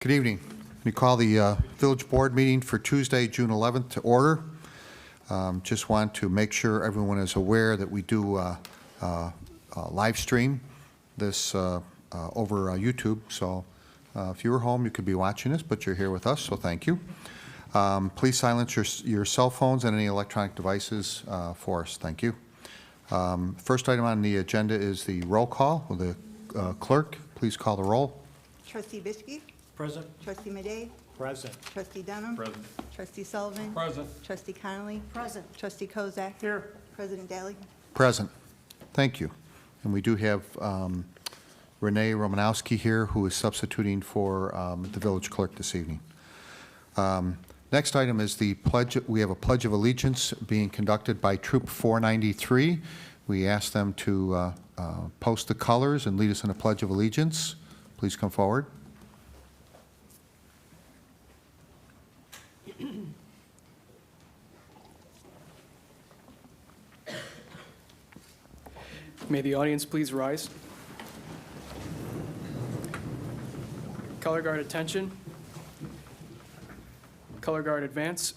Good evening. We call the Village Board meeting for Tuesday, June 11th to order. Just want to make sure everyone is aware that we do live stream this over YouTube. So if you were home, you could be watching this, but you're here with us, so thank you. Please silence your cell phones and any electronic devices for us. Thank you. First item on the agenda is the roll call. Will the clerk please call the roll? Trustee Biskey? Present. Trustee Madej? Present. Trustee Dunham? Present. Trustee Sullivan? Present. Trustee Connolly? Present. Trustee Kozak? Here. President Daly? Present. Thank you. And we do have Renee Romanowski here, who is substituting for the village clerk this evening. Next item is the pledge. We have a Pledge of Allegiance being conducted by Troop 493. We ask them to post the colors and lead us in a Pledge of Allegiance. Please come forward. May the audience please rise. Color guard attention. Color guard advance.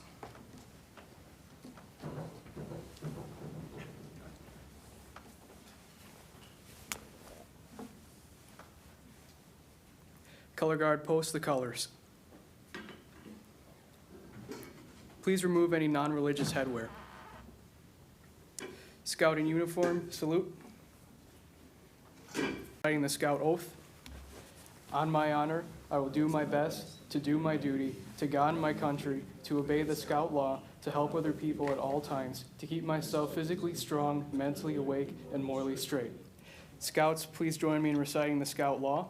Color guard post the colors. Please remove any non-religious headwear. Scout in uniform, salute. Reciting the Scout oath. On my honor, I will do my best to do my duty, to God and my country, to obey the Scout law, to help other people at all times, to keep myself physically strong, mentally awake, and morally straight. Scouts, please join me in reciting the Scout law.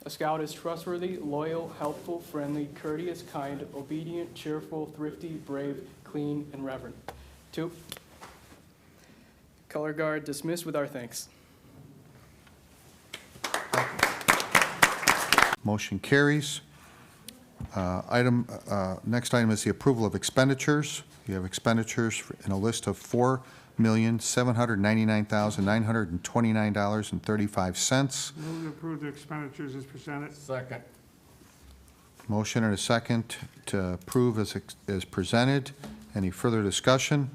A Scout is trustworthy, loyal, helpful, friendly, courteous, kind, obedient, cheerful, thrifty, brave, clean, and reverent. 2. Color guard dismissed with our thanks. Motion carries. Next item is the approval of expenditures. You have expenditures in a list of $4,799,929.35. Move to approve the expenditures as presented. Second. Motion and a second to approve as presented. Any further discussion?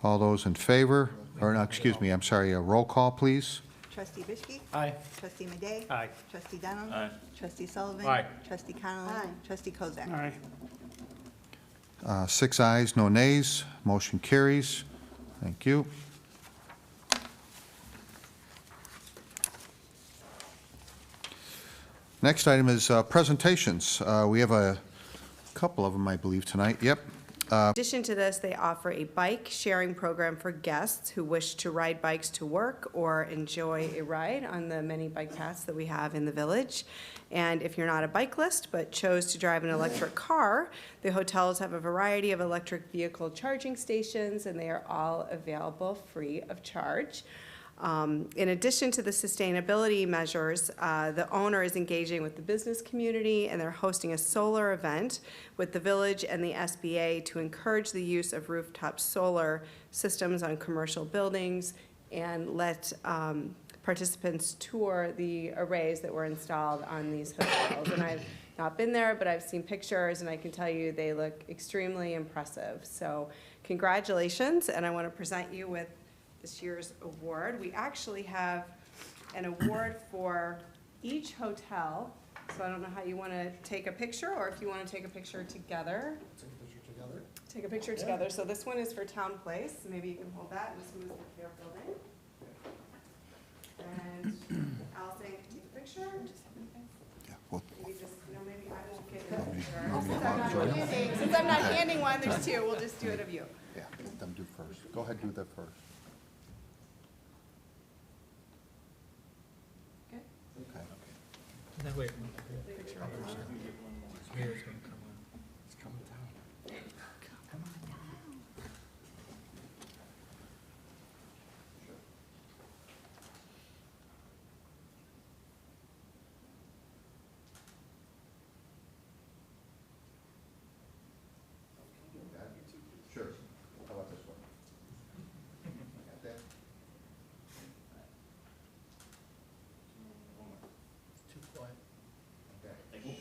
All those in favor? Or no, excuse me, I'm sorry, a roll call, please. Trustee Biskey? Aye. Trustee Madej? Aye. Trustee Dunham? Aye. Trustee Sullivan? Aye. Trustee Connolly? Trustee Kozak? Aye. 6 ayes, no nays. Motion carries. Thank you. Next item is presentations. We have a couple of them, I believe, tonight. Yep. In addition to this, they offer a bike sharing program for guests who wish to ride bikes to work or enjoy a ride on the many bike paths that we have in the village. And if you're not a bicyclist but chose to drive an electric car, the hotels have a variety of electric vehicle charging stations, and they are all available free of charge. In addition to the sustainability measures, the owner is engaging with the business community, and they're hosting a solar event with the village and the SBA to encourage the use of rooftop solar systems on commercial buildings and let participants tour the arrays that were installed on these hotels. And I've not been there, but I've seen pictures, and I can tell you they look extremely impressive. So congratulations, and I want to present you with this year's award. We actually have an award for each hotel. So I don't know how you want to take a picture, or if you want to take a picture together. Take a picture together. Take a picture together. So this one is for Town Place. Maybe you can hold that and just move the care building. And Allison can take a picture. Yeah, well, Maybe just, maybe I won't get a picture. Since I'm not handing one, there's two. We'll just do it of you. yeah, let them do first. Go ahead, do that first. Okay. No, wait. Picture. Here's gonna come on. It's coming down. Sure. How about this one? Got that? Too quiet. Okay.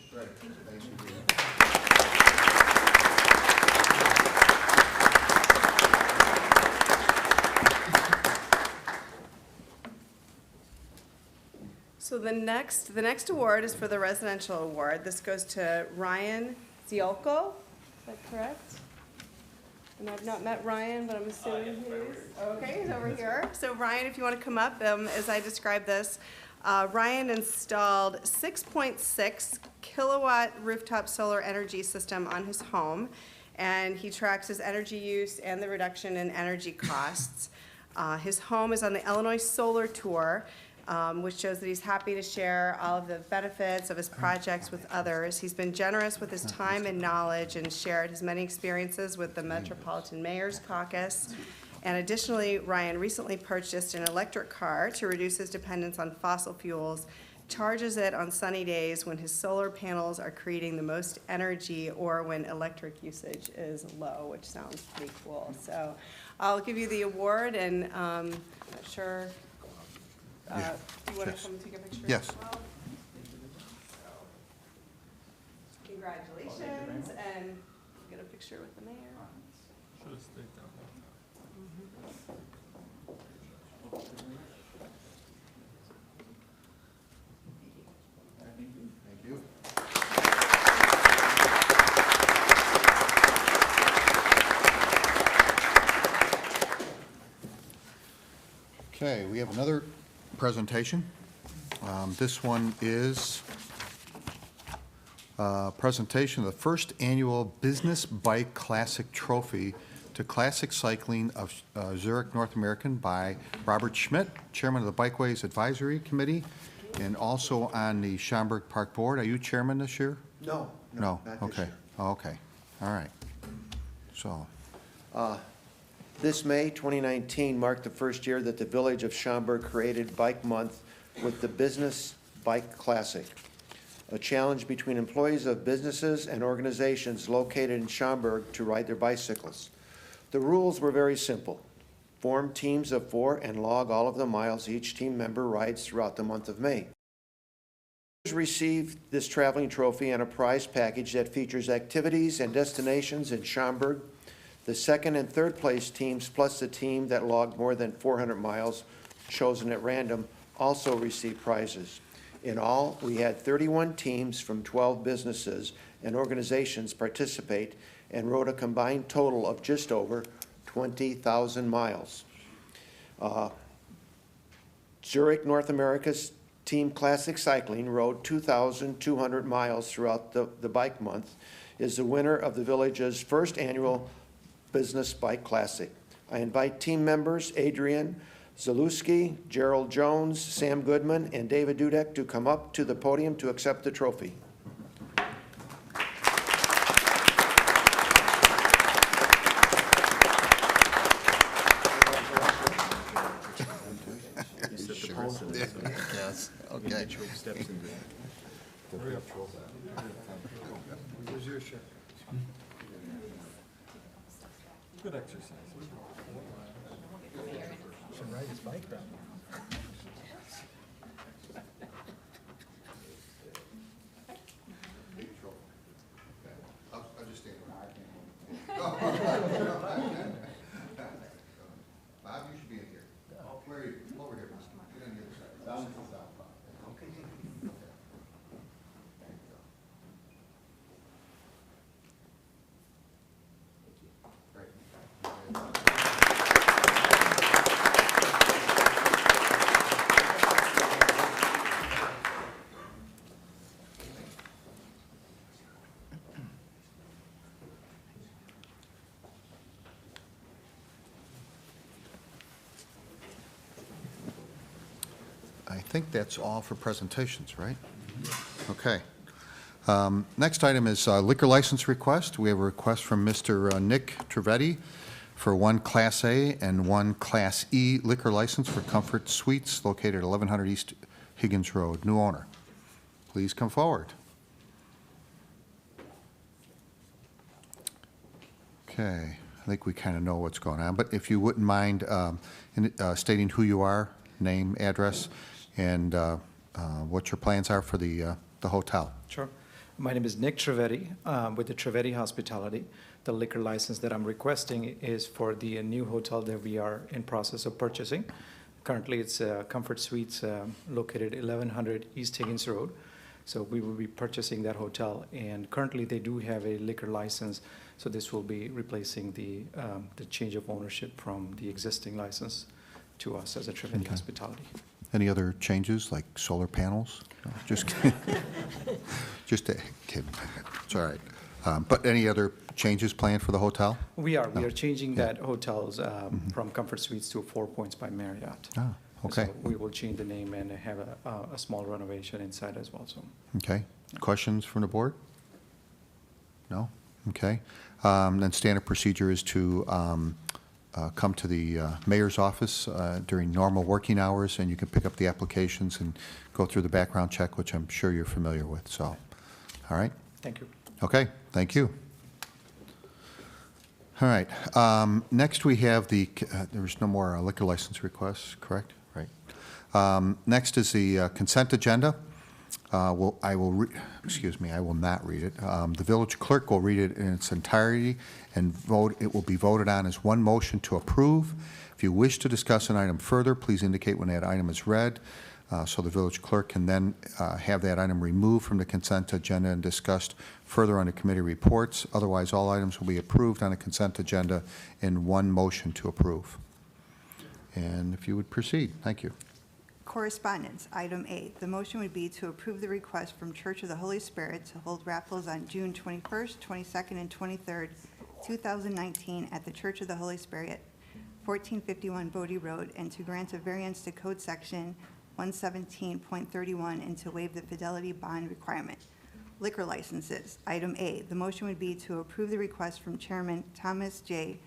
the next award is for the residential award. This goes to Ryan Ziolko. Is that correct? And I've not met Ryan, but I'm assuming he's over here. So Ryan, if you want to come up, as I describe this, Ryan installed 6.6 kilowatt rooftop solar energy system on his home, and he tracks his energy use and the reduction in energy costs. His home is on the Illinois Solar Tour, which shows that he's happy to share all of the benefits of his projects with others. He's been generous with his time and knowledge and shared his many experiences with the Metropolitan Mayor's Caucus. And additionally, Ryan recently purchased an electric car to reduce his dependence on fossil fuels, charges it on sunny days when his solar panels are creating the most energy or when electric usage is low, which sounds pretty cool. So I'll give you the award, and I'm not sure, do you want to come take a picture? Yes. as well? Congratulations, and get a picture with the mayor. Thank you. Okay, we have another presentation. This one is a presentation of the first annual Business Bike Classic Trophy to Classic Cycling of Zurich, North American by Robert Schmidt, Chairman of the Bikeways Advisory Committee, and also on the Schaumburg Park Board. Are you chairman this year? No, No? not this Okay. year. Oh, okay, all right. So, This May 2019 marked the first year that the Village of Schaumburg created Bike Month with the Business Bike Classic, a challenge between employees of businesses and organizations located in Schaumburg to ride their bicycles. The rules were very simple. Form teams of 4 and log all of the miles each team member rides throughout the month of May. Received this traveling trophy and a prize package that features activities and destinations in Schaumburg. The second and third place teams, plus the team that logged more than 400 miles, chosen at random, also received prizes. In all, we had 31 teams from 12 businesses and organizations participate and rode a combined total of just over 20,000 miles. Zurich, North America's Team Classic Cycling rode 2,200 miles throughout the bike month, is the winner of the village's first annual Business Bike Classic. I invite team members Adrian Zalewski, Gerald Jones, Sam Goodman, and David Dudek to come up to the podium to accept the trophy. yes, okay. Where's your shirt? Good exercise. Should ride his bike around. I'll just stand where I can. Bob, you should be in here. Where are you? Come over here, Bob. Get on the other side. Down. Okay. There you go. Great. I think that's all for presentations, right? Okay. Next item is liquor license request. We have a request from Mr. Nick Trevetti for one Class A and one Class E liquor license for Comfort Suites located at 1100 East Higgins Road. New owner. Please come forward. Okay. I think we kind of know what's going on, but if you wouldn't mind stating who you are, name, address, and what your plans are for the hotel. Sure. My name is Nick Trevetti with the Trevetti Hospitality. The liquor license that I'm requesting is for the new hotel that we are in process of purchasing. Currently, it's Comfort Suites located 1100 East Higgins Road. So we will be purchasing that hotel, and currently they do have a liquor license, so this will be replacing the change of ownership from the existing license to us as a Trevedi Hospitality. Any other changes, like solar panels? No, just kidding. Just kidding. It's all right. But any other changes planned for the hotel? We are No. changing that hotels from Comfort Suites to Four Points by Marriott. Ah, okay. So we will change the name and have a small renovation inside as well, so. Okay. Questions from the board? No? Okay. Then standard procedure is to come to the mayor's office during normal working hours, and you can pick up the applications and go through the background check, which I'm sure you're familiar with. So, all right? Thank you. Okay, thank you. All right. Next, we have there's no more liquor license requests, correct? Right. Next is the consent agenda. I will not read it. The village clerk will read it in its entirety and vote. It will be voted on as one motion to approve. If you wish to discuss an item further, please indicate when that item is read, so the village clerk can then have that item removed from the consent agenda and discussed further under committee reports. Otherwise, all items will be approved on a consent agenda in one motion to approve. And if you would proceed, thank you. Correspondence, item A. The motion would be to approve the request from Church of the Holy Spirit to hold raffles on June 21st, 22nd, and 23rd, 2019 at the Church of the Holy Spirit, 1451 Bodie Road, and to grant a variance to Code Section 117.31 and to waive the fidelity bond requirement. Liquor licenses, item A. The motion would be to approve the request from Chairman Thomas J.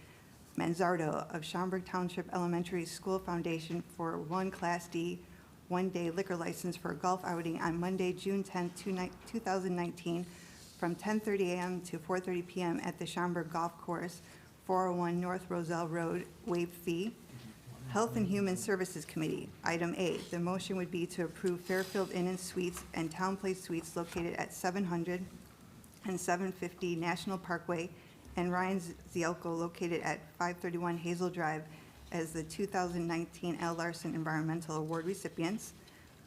Manzardo of Schaumburg Township Elementary School Foundation for one Class D one-day liquor license for a golf outing on Monday, June 10, 2019, from 10:30 a.m. to 4:30 p.m. at the Schaumburg Golf Course, 401 North Roselle Road, waived fee. Health and Human Services Committee, item A. The motion would be to approve Fairfield Inn and Suites and Town Place Suites located at 700 and 750 National Parkway, and Ryan Zielko located at 531 Hazel Drive as the 2019 L. Larson Environmental Award recipients.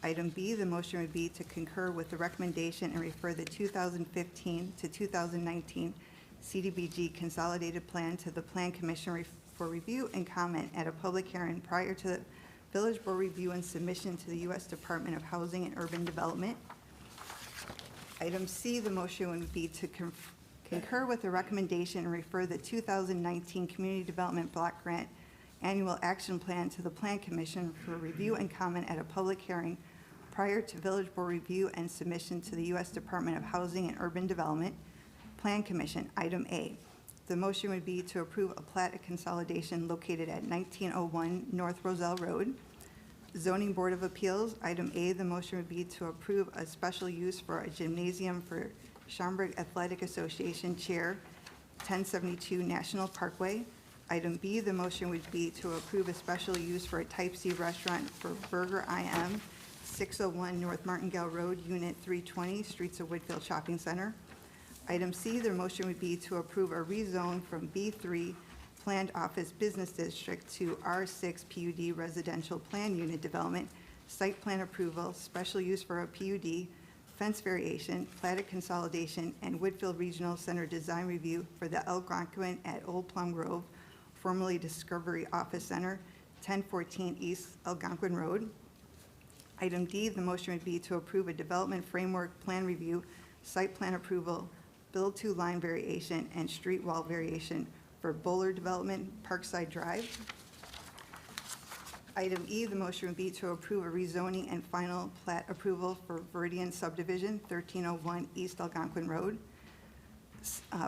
Item B, the motion would be to concur with the recommendation and refer the 2015 to 2019 CDBG Consolidated Plan to the Plan Commission for review and comment at a public hearing prior to the Village Board review and submission to the U.S. Department of Housing and Urban Development. Item C, the motion would be to concur with the recommendation and refer the 2019 Community Development Block Grant Annual Action Plan to the Plan Commission for review and comment at a public hearing prior to Village Board review and submission to the U.S. Department of Housing and Urban Development. Plan Commission, item A. The motion would be to approve a plat of consolidation located at 1901 North Roselle Road. Zoning Board of Appeals, item A. The motion would be to approve a special use for a gymnasium for Schaumburg Athletic Association Chair, 1072 National Parkway. Item B, the motion would be to approve a special use for a Type C restaurant for Burger IM, 601 North Martingale Road, Unit 320, Streets of Woodfield Shopping Center. Item C, the motion would be to approve a rezone from B3 Planned Office Business District to R6 PUD Residential Plan Unit Development, site plan approval, special use for a PUD, fence variation, platted consolidation, and Woodfield Regional Center design review for the Algonquin at Old Plum Grove, formerly Discovery Office Center, 1014 East Algonquin Road. Item D, the motion would be to approve a development framework plan review, site plan approval, build-to line variation, and street wall variation for Bowler Development, Parkside Drive. Item E, the motion would be to approve a rezoning and final plat approval for Viridian Subdivision, 1301 East Algonquin Road.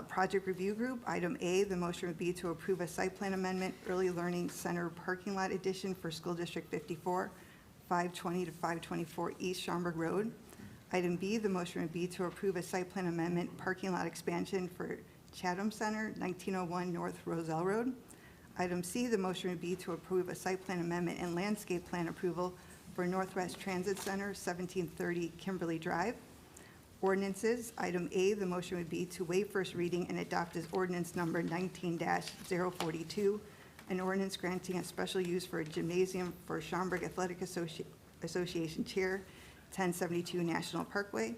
Project Review Group, item A, the motion would be to approve a site plan amendment, Early Learning Center parking lot addition for School District 54, 520 to 524 East Schaumburg Road. Item B, the motion would be to approve a site plan amendment, parking lot expansion for Chatham Center, 1901 North Roselle Road. Item C, the motion would be to approve a site plan amendment and landscape plan approval for Northwest Transit Center, 1730 Kimberly Drive. Ordinances, item A, the motion would be to waive first reading and adopt as ordinance number 19-042 an ordinance granting a special use for a gymnasium for Schaumburg Athletic Association Chair, 1072 National Parkway.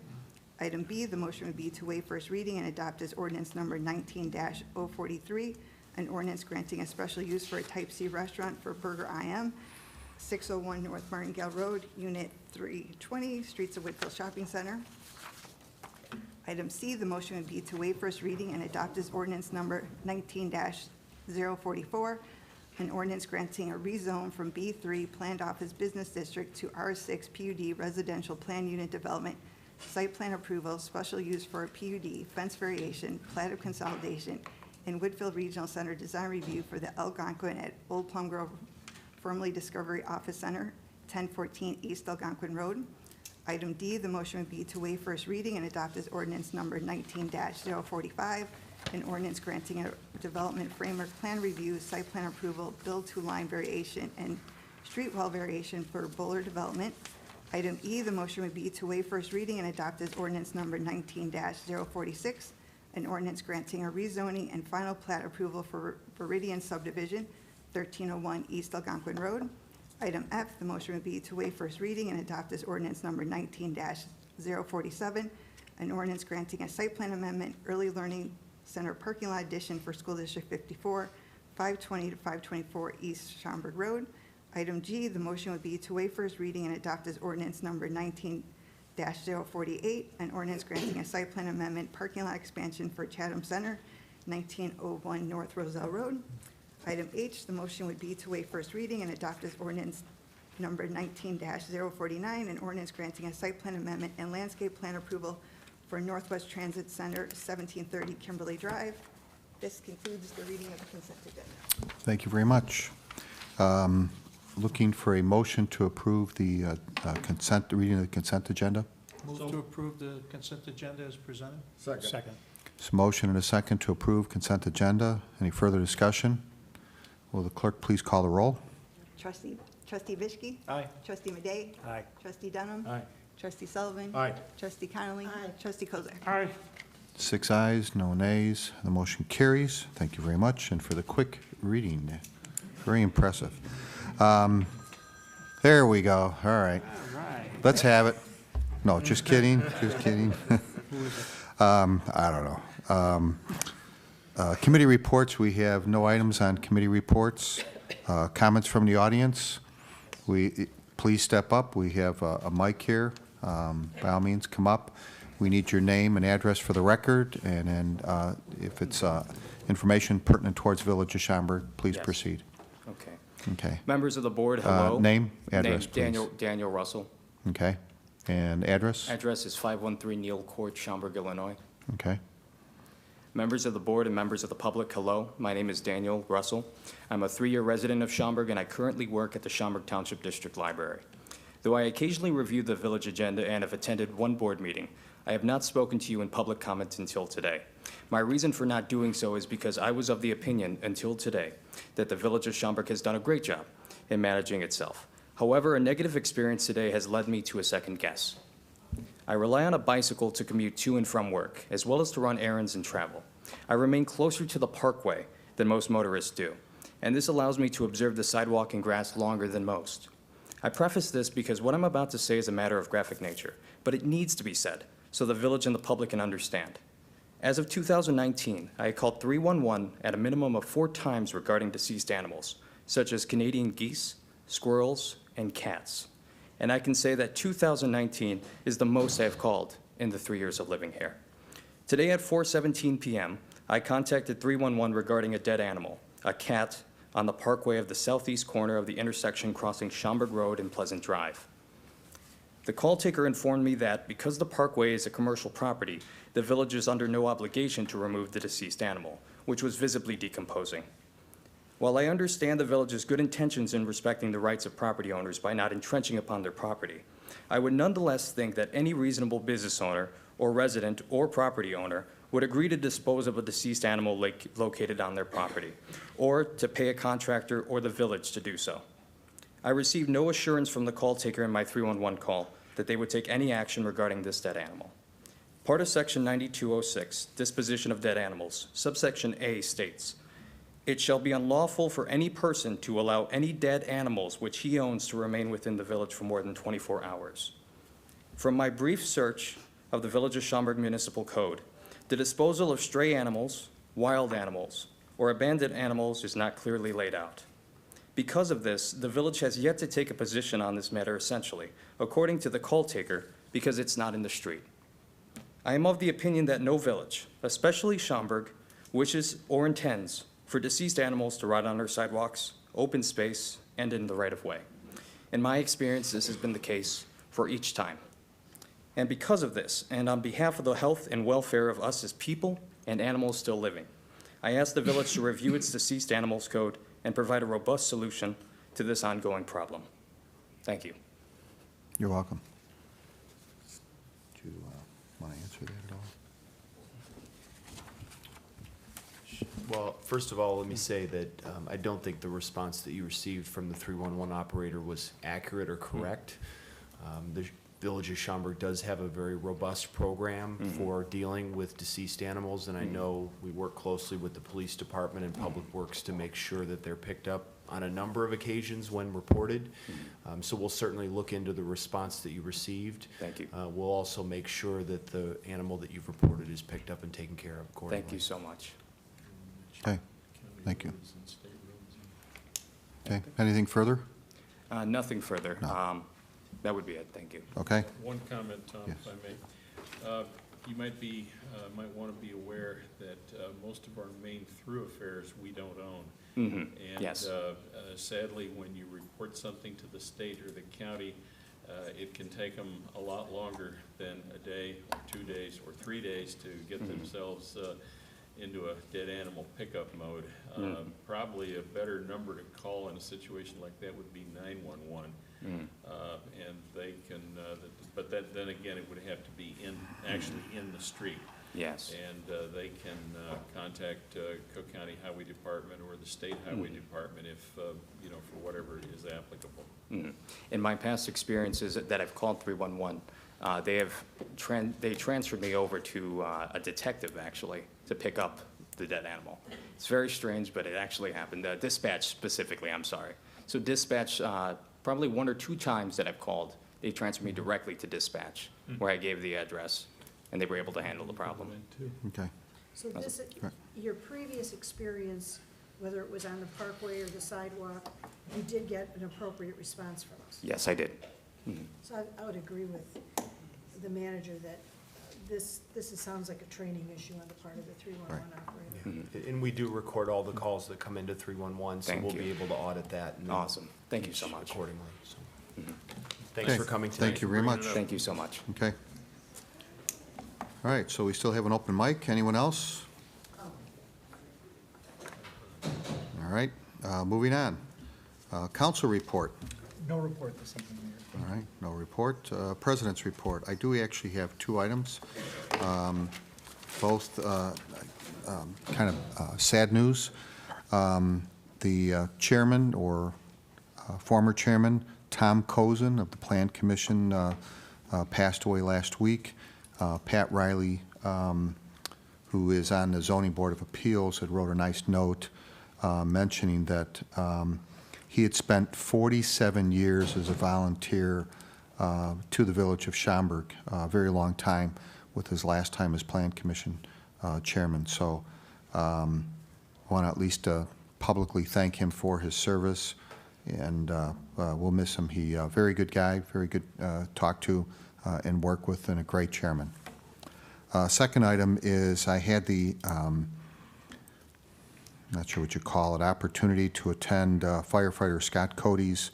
Item B, the motion would be to waive first reading and adopt as ordinance number 19-043, an ordinance granting a special use for a Type C restaurant for Burger IM, 601 North Martingale Road, Unit 320, Streets of Whitfield Shopping Center. Item C, the motion would be to waive first reading and adopt as ordinance number 19-044, an ordinance granting a rezone from B3 Planned Office Business District to R6 PUD Residential Plan Unit Development, site plan approval, special use for a PUD, fence variation, plat of consolidation, and Whitfield Regional Center design review for the Algonquin at Old Plum Grove, formerly Discovery Office Center, 1014 East Algonquin Road. Item D, the motion would be to waive first reading and adopt as ordinance number 19-045, an ordinance granting a development framework plan review, site plan approval, build-to-line variation, and street wall variation for Buller Development. Item E, the motion would be to waive first reading and adopt as ordinance number 19-046, an ordinance granting a rezoning and final plat approval for Viridian Subdivision, 1301 East Algonquin Road. Item F, the motion would be to waive first reading and adopt as ordinance number 19-047, an ordinance granting a site plan amendment, early learning center parking lot addition for School District 54, 520 to 524 East Schaumburg Road. Item G, the motion would be to waive first reading and adopt as ordinance number 19-048, an ordinance granting a site plan amendment, parking lot expansion for Chatham Center, 1901 North Roselle Road. Item H, the motion would be to waive first reading and adopt as ordinance number 19-049, an ordinance granting a site plan amendment and landscape plan approval for Northwest Transit Center, 1730 Kimberly Drive. This concludes the reading of the consent agenda. Thank you very much. Looking for a motion to approve the reading of the consent agenda. Move to approve the consent agenda as presented? Second. There's a motion and a second to approve consent agenda. Any further discussion? Will the clerk please call the roll? Trustee Vishki? Aye. Trustee Madej? Aye. Trustee Dunham? Aye. Trustee Sullivan? Aye. Trustee Connolly? Trustee Kozak? Aye. 6 ayes, no nays. The motion carries. Thank you very much. And for the quick reading, very impressive. There we go. All right. All right. Let's have it. No, just kidding. Just kidding. I don't know. Committee reports, we have no items on committee reports. Comments from the audience, please step up. We have a mic here. By all means, come up. We need your name and address for the record, and then if it's information pertinent towards Village of Schaumburg, please Yes. proceed. Okay. Okay. Members of the board, hello. Name, address, please. Daniel Russell. Okay. And address? Address is 513 Neal Court, Schaumburg, Illinois. Okay. Members of the board and members of the public, hello. My name is Daniel Russell. I'm a 3-year resident of Schaumburg, and I currently work at the Schaumburg Township District Library. Though I occasionally review the village agenda and have attended one board meeting, I have not spoken to you in public comment until today. My reason for not doing so is because I was of the opinion until today that the village of Schaumburg has done a great job in managing itself. However, a negative experience today has led me to a second guess. I rely on a bicycle to commute to and from work, as well as to run errands and travel. I remain closer to the parkway than most motorists do, and this allows me to observe the sidewalk and grass longer than most. I preface this because what I'm about to say is a matter of graphic nature, but it needs to be said so the village and the public can understand. As of 2019, I called 311 at a minimum of 4 times regarding deceased animals, such as Canadian geese, squirrels, and cats. And I can say that 2019 is the most I've called in the 3 years of living here. Today at 4:17 p.m., I contacted 311 regarding a dead animal, a cat, on the parkway of the southeast corner of the intersection crossing Schaumburg Road and Pleasant Drive. The call taker informed me that because the parkway is a commercial property, the village is under no obligation to remove the deceased animal, which was visibly decomposing. While I understand the village's good intentions in respecting the rights of property owners by not entrenching upon their property, I would nonetheless think that any reasonable business owner or resident or property owner would agree to dispose of a deceased animal located on their property, or to pay a contractor or the village to do so. I received no assurance from the call taker in my 311 call that they would take any action regarding this dead animal. Part of Section 9206, Disposition of Dead Animals, subsection A states, It shall be unlawful for any person to allow any dead animals which he owns to remain within the village for more than 24 hours. From my brief search of the Village of Schaumburg Municipal Code, the disposal of stray animals, wild animals, or abandoned animals is not clearly laid out. Because of this, the village has yet to take a position on this matter essentially, according to the call taker, because it's not in the street. I am of the opinion that no village, especially Schaumburg, wishes or intends for deceased animals to rot on our sidewalks, open space, and in the right-of-way. In my experience, this has been the case for each time. And because of this, and on behalf of the health and welfare of us as people and animals still living, I ask the village to review its deceased animals code and provide a robust solution to this ongoing problem. Thank you. You're welcome. Do you want to answer that at all? Well, first of all, let me say that I don't think the response that you received from the 311 operator was accurate or correct. The Village of Schaumburg does have a very robust program for dealing with deceased animals, and I know we work closely with the police department and Public Works to make sure that they're picked up on a number of occasions when reported. So we'll certainly look into the response that you received. Thank you. We'll also make sure that the animal that you've reported is picked up and taken care of accordingly. Thank you so much. Okay, thank you. Okay, anything further? Nothing further. No. That would be it. Thank you. Okay, One comment, Tom, Yes. if I may. You might want to be aware that most of our main thoroughfares we don't own. And Yes. Sadly, when you report something to the state or the county, it can take them a lot longer than a day or 2 days or 3 days to get themselves into a dead animal pickup mode. Probably a better number to call in a situation like that would be 911. And they can, but then again, it would have to be actually in the street. Yes. And they can contact Cook County Highway Department or the State Highway Department if, for whatever is applicable. In my past experiences that I've called 311, they transferred me over to a detective, actually, to pick up the dead animal. It's very strange, but it actually happened. Dispatch specifically, I'm sorry. So dispatch, probably 1 or 2 times that I've called, they transferred me directly to dispatch, where I gave the address, and they were able to handle the problem. okay. So this, Right. your previous experience, whether it was on the parkway or the sidewalk, you did get an appropriate response from us. Yes, I did. So I would agree with the manager that sounds like a training issue on the part of the 311 operator. And we do record all the calls that come into 311, so Thank we'll you. be able to audit that. And Awesome. Thank you so teach much. accordingly. So. Thanks Okay, for coming tonight. Thank you very much. Thank you so much. Okay. All right, so we still have an open mic. Anyone else? All right, moving on. Council report. No report this evening, Mayor. All right, no report. President's report. I do actually have 2 items, both kind of sad news. The chairman or former chairman, Tom Cozen of the Plan Commission, passed away last week. Pat Riley, who is on the Zoning Board of Appeals, had wrote a nice note mentioning that he had spent 47 years as a volunteer to the Village of Schaumburg, a very long time, with his last time as Plan Commission chairman. So I want to at least publicly thank him for his service, and we'll miss him. He very good guy, very good talk to and work with, and a great chairman. Second item is I had the not sure what you call it, opportunity to attend firefighter Scott Cody's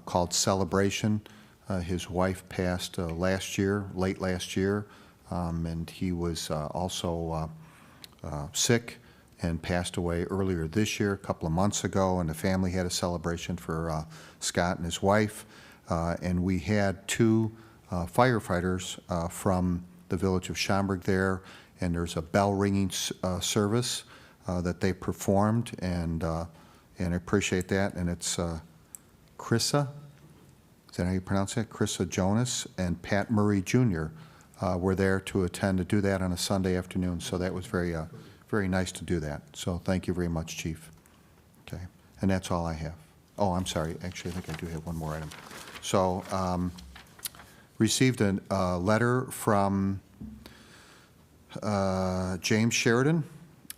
called Celebration. His wife passed late last year, and he was also sick and passed away earlier this year, a couple of months ago, and the family had a celebration for Scott and his wife. And we had 2 firefighters from the Village of Schaumburg there, and there's a bell ringing service that they performed, and I appreciate that. And it's Chrissa, is that how you pronounce it? Chrissa Jonas and Pat Murray Jr. Were there to attend to do that on a Sunday afternoon. So that was very very nice to do that. So thank you very much, Chief. Okay, and that's all I have. Oh, I'm sorry, actually, I think I do have one more item. So, received a letter from James Sheridan.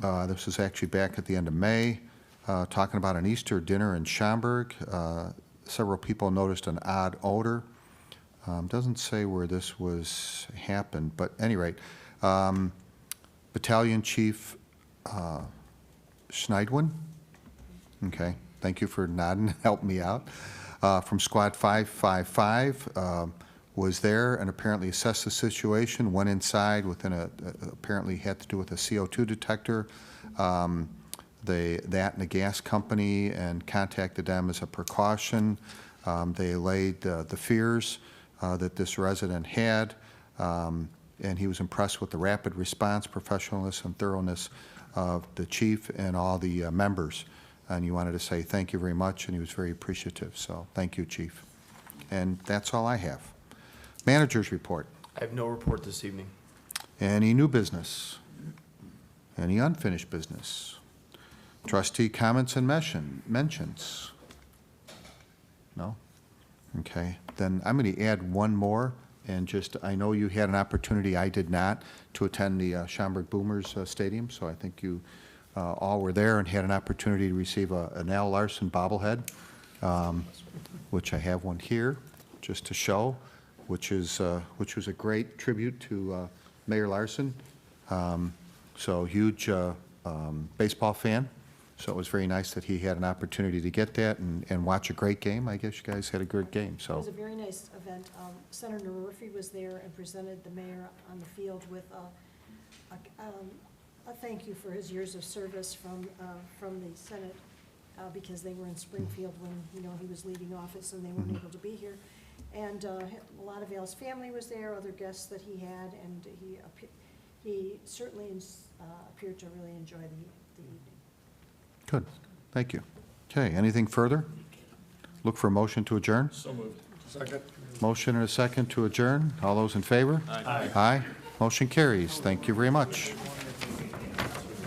This is actually back at the end of May, talking about an Easter dinner in Schaumburg. Several people noticed an odd odor. Doesn't say where this was happened, but at any rate, Battalion Chief Schneidwin, okay, thank you for nodding, help me out, from Squad 555, was there and apparently assessed the situation, went inside within apparently had to do with a CO2 detector, that and the gas company, and contacted them as a precaution. They allayed the fears that this resident had, and he was impressed with the rapid response, professionalism, and thoroughness of the chief and all the members. And he wanted to say thank you very much, and he was very appreciative. So thank you, Chief. And that's all I have. Manager's report. I have no report this evening. Any new business? Any unfinished business? Trustee comments and mentions? No? Okay. Then I'm going to add one more. And just, I know you had an opportunity, I did not, to attend the Schaumburg Boomers Stadium. So I think you all were there and had an opportunity to receive an Al Larson bobblehead, which I have one here just to show, which was a great tribute to Mayor Larson. So huge baseball fan. So it was very nice that he had an opportunity to get that and watch a great game. I guess you guys had a good game. It So was a very nice event. Senator Murphy was there and presented the mayor on the field with a thank you for his years of service from the Senate, because they were in Springfield when, he was leaving office and they weren't able to be here. And a lot of Al's family was there, other guests that he had, and he certainly appeared to really enjoy the evening. good. Thank you. Okay, anything further? Look for a motion to adjourn. So moved. Second. Motion and a second to adjourn. All those in favor? Aye. Aye. Motion carries. Thank you very much.